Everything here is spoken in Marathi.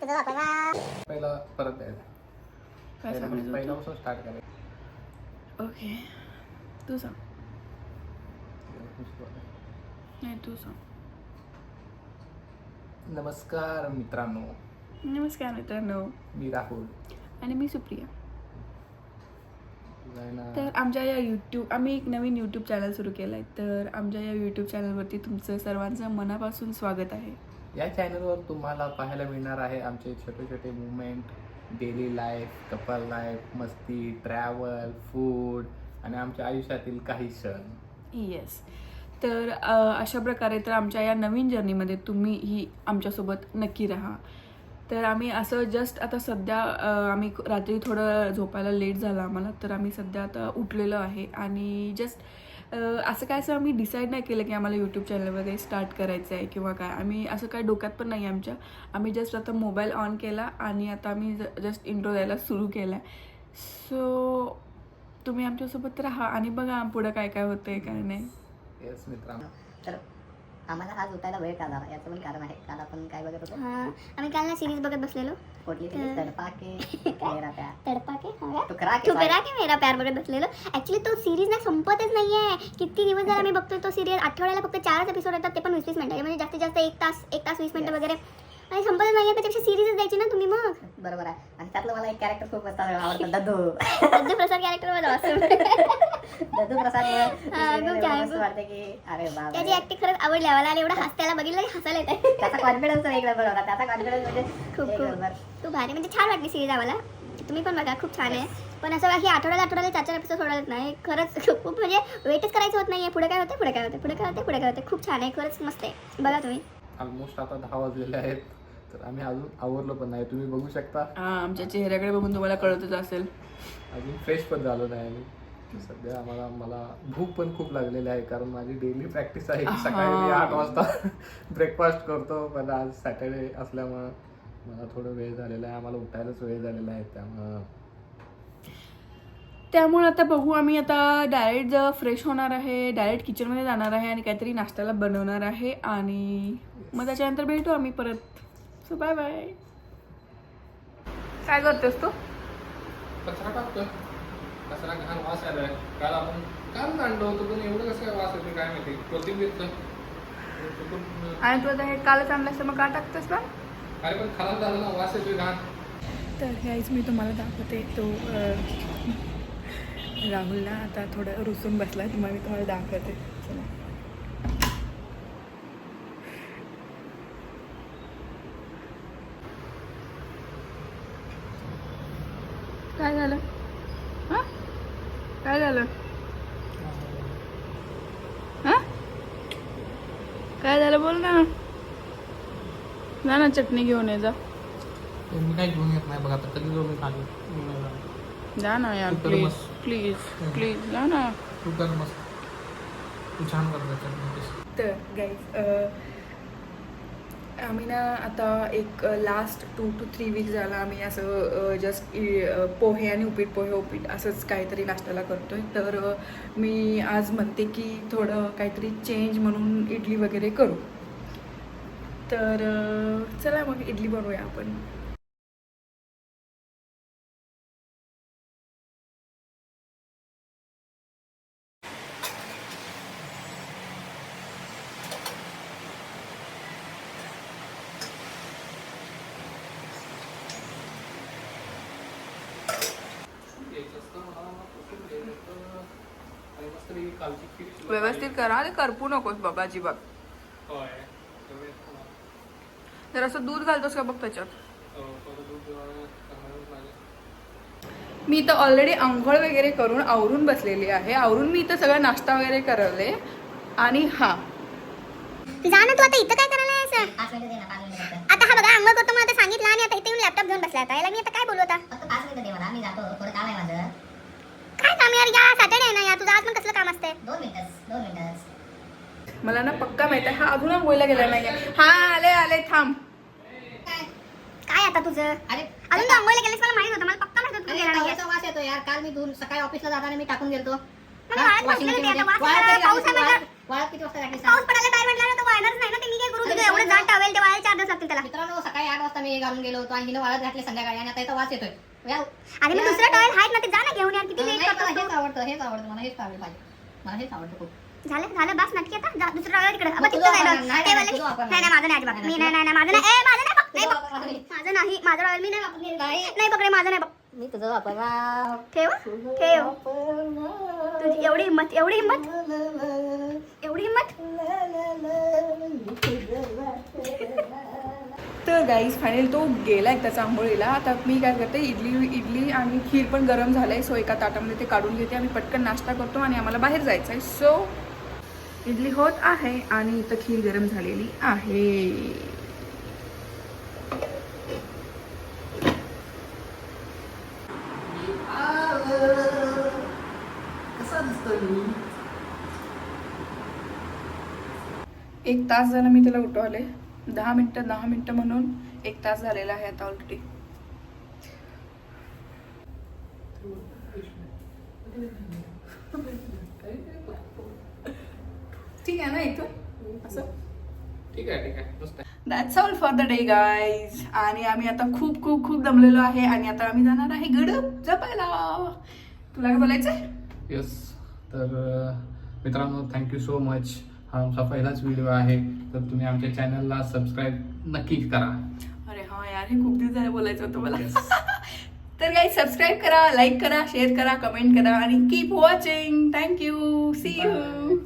पहिला परत द्यायचं, पहिल्यापासून स्टार्ट करायचं. ओके, तू सांग. नाही, तू सांग. नमस्कार मित्रांनो. नमस्कार मित्रांनो, मी राहुल आणि मी सुप्रिया. तर आमच्या या आम्ही एक नवीन यूट्यूब चॅनल सुरू केलं आहे. तर आमच्या या यूट्यूब चॅनलवरती तुमचं सर्वांचं मनापासून स्वागत आहे. या चॅनलवर तुम्हाला पाहायला मिळणार आहे आमचे छोटे छोटे movement, daily life, couple life, मस्ती, ट्रॅव्हल, फूड आणि आमच्या आयुष्यातील काही क्षण. येस. तर अशा प्रकारे तर आमच्या या नवीन जर्नीमध्ये तुम्हीही आमच्यासोबत नक्की राहा. तर आम्ही असं जस्ट आता सध्या आम्ही रात्री थोडं झोपायला लेट झालं आम्हाला, तर आम्ही सध्या आता उठलेलो आहे आणि जस्ट असं काय असं आम्ही डिसाईड नाही केलं की आम्हाला यूट्यूब चॅनल वगैरे स्टार्ट करायचं आहे किंवा काय. आम्ही असं काय डोक्यात पण नाही आमच्या. आम्ही जस्ट आता मोबाईल ऑन केला आणि आता आम्ही जस्ट इंट्रो द्यायला सुरू केला आहे. सो तुम्ही आमच्यासोबत राहा आणि बघा पुढं काय काय होतं आहे काय नाही. येस मित्रांनो. तर आम्हाला आज उठायला वेळ का झाला याचं पण कारण आहे. काल आपण काय बघत होतो? आम्ही काल ना सिरीज बघत बसलेलो. कुठली तरी तडपाके मेरा प्यार, तडपाके टुकरा के मेरा प्यार बघत बसलेलो. ऍक्च्युली तो सिरीज ना संपतच नाहीये. किती दिवस झाला मी बघतोय तो सिरीज. आठवड्याला फक्त 4च एपिसोड येतात, ते पण 20-20 मिनिटाचे, म्हणजे जास्तीत जास्त 1 तास 20 मिनिटं वगैरे. आणि संपतच नाहीये. त्याच्यापेक्षा सिरीजच द्यायची ना तुम्ही मग. बरोबर आहे. आणि त्यातलं मला एक कॅरेक्टर खूप आवडतं, दद्दू. दद्दू प्रसाद कॅरेक्टर मला असं दद्दू प्रसाद खूप वाटते की अरे बाबा, त्याची ऍक्टिंग खरंच आवडली आम्हाला. आणि एवढं त्याला बघितलं की हसायला येतं. त्याचा कॉन्फिडन्स एक नंबर होता. त्याचा कॉन्फिडन्स म्हणजे खूप एक नंबर. खूप भारी, म्हणजे छान वाटली सिरीज आम्हाला. तुम्ही पण बघा, खूप छान आहे. पण असं की आठवड्याला 4 एपिसोड सोडत नाही. खरंच खूप म्हणजे वेटच करायचं होत नाहीये. पुढे काय होते, पुढे काय होते, पुढे काय होते, पुढे काय होते. खूप छान आहे, खरंच मस्त आहे. बघा तुम्ही. ऑलमोस्ट आता 10 वाजलेले आहेत, तर आम्ही अजून आवरलो पण नाही. तुम्ही बघू शकता. आमच्या चेहऱ्याकडे बघून तुम्हाला कळतच असेल. अजून फ्रेश पण झालो नाही आम्ही. सध्या मला भूक पण खूप लागलेली आहे, कारण माझी डेली प्रॅक्टिस आहे की सकाळी मी 8 वाजता ब्रेकफास्ट करतो. पण आज सॅटर्डे असल्यामुळं मला थोडं वेळ झालेला आहे. आम्हाला उठायलाच वेळ झालेला आहे. त्यामुळे आता बघू. आम्ही आता डायरेक्ट फ्रेश होणार आहे, डायरेक्ट किचनमध्ये जाणार आहे आणि काहीतरी नाश्त्याला बनवणार आहे आणि मग त्याच्यानंतर भेटू आम्ही परत. So bye bye. काय करतोस तू? कचरा टाकतोय. कचरा घाण वास आलाय. काल आणलं होतं पण एवढं कसं काय वास येतो काय माहिती. कोथिंबीरचं आणि तू आता हे कालच आणलंस तर मग का टाकतोस ना? अरे पण खराब झालं ना, वास येतोय घाण. तर गाईज मी तुम्हाला दाखवते. तो राहुलला आता थोडं रुसून बसला. तुम्हाला मी तुम्हाला दाखवते. चला. काय झालं? हां, काय झालं? हां, काय झालं बोल ना. जा ना, चटणी घेऊन ये जा. मी काय घेऊन येत नाही बघा. आता कधी जाऊ मी खाली. जा ना यार, तू कर प्लीज मस्त. प्लीज प्लीज जा ना. तू कर मस्त. तू छान करत. तर गाईज आम्ही ना आता एक लास्ट 2 to 3 वीक झाला आम्ही असं जस्ट पोहे आणि उपीट असंच काहीतरी नाश्त्याला करतोय. तर मी आज म्हणते की थोडं काहीतरी चेंज म्हणून इडली वगैरे करू. तर चला मग इडली बनवूया आपण. व्यवस्थित करा आणि करपू नकोस बाबा अजिबात. जर असं दूध घालतोस का बघ त्याच्यात. मी इथं ऑलरेडी आंघोळ वगैरे करून आवरून बसलेली आहे. आवरून मी इथं सगळं नाश्ता वगैरे करवले. आणि हा जा ना तू. आता इथं काय करायला आहेस? 5 मिनिटं दे ना, 5 मिनिटं. आता हा बघा, अंघोळ करतो मला आता सांगितलं आणि आता इथे येऊन लॅपटॉप घेऊन बसला. आता याला मी आता काय बोलू? आता फक्त 5 मिनिटं दे मला, मी जातो. थोडं काम आहे माझं. काय काम यार? या सॅटर्डे आहे ना यार, तुझं आज पण कसलं काम असते? 2 मिनिटं. मला ना पक्का माहित आहे हा अजून आंघोळीला गेला नाहीये. हा आले थांब. काय आता तुझं? अरे अजून तू अंघोळीला गेलीस, मला माहित होतं. मला पक्का माहित होतं तू गेला नाहीये. पावसाचा वास येतो यार. काल मी सकाळी ऑफिसला जाताना मी टाकून गेलतो. मला वाळत वॉशिंग बसलेलं ते मशीनमध्ये. आता वास वाळत येणार, तरी पाऊस आहे घातली. म्हणलं. वाळत किती वाजता टाकली? पाऊस पडायला बाहेर म्हटलं ना तर वाळणारच नाही ना. ते मी काय करू? तुझं एवढं जाड टॉवेल ते वाळायच्या आधी तास लागतील त्याला. मित्रांनो सकाळी 8 वाजता मी घालून गेलो होतो आणि हिनं वाळत घातले संध्याकाळी आणि आता इथं वास येतोय. अरे मग दुसरं टॉयल आहेत ना ते जा ना घेऊन यार. किती लेट नाही, करतो मला तू. हेच आवडतं मला हेच आवडलं पाहिजे. मला हेच आवडतं खूप. झालं बस नाटकी आता जा दुसरं टॉयल तिकडे. मग तुझं वापरणार. नाही, तुझं वापरणार. नाही माझं नाही अजिबात. मी नाही माझं नाही. माझं नाही माझं टॉयल मी नाही वापरले. नाही पकडे माझं नाही. मी तुझं वापरणार. ठेव तुझी एवढी हिंमत तर गाईज फायनली तो गेला एक त्याचा आंघोळीला. आता मी काय करते इडली आणि खीर पण गरम झालंय. सो एका ताटामध्ये ते काढून घेते. आम्ही पटकन नाश्ता करतो आणि आम्हाला बाहेर जायचं आहे. सो इडली होत आहे आणि इथं खीर गरम झालेली आहे. एक तास झाला मी त्याला उठवले. 10 मिनिटं म्हणून 1 तास झालेला आहे आता ऑलरेडी. ठीक आहे ना इथं असं. ठीक आहे मस्त. That's all for the day guys. आणि आम्ही आता खूप खूप खूप दमलेलो आहे आणि आता आम्ही जाणार आहे गडप जपायला. तुला काय बोलायचंय? येस. तर मित्रांनो थँक्यू सो मच. हा आमचा पहिलाच व्हिडिओ आहे तर तुम्ही आमच्या चॅनलला सबस्क्राईब नक्की करा. अरे हा यार हे खूप दिवस झाले बोलायचं होतं मला. Yes. तर गाईज सबस्क्राईब करा, लाईक करा, शेअर करा, कमेंट करा आणि keep watching. Thank you. See you.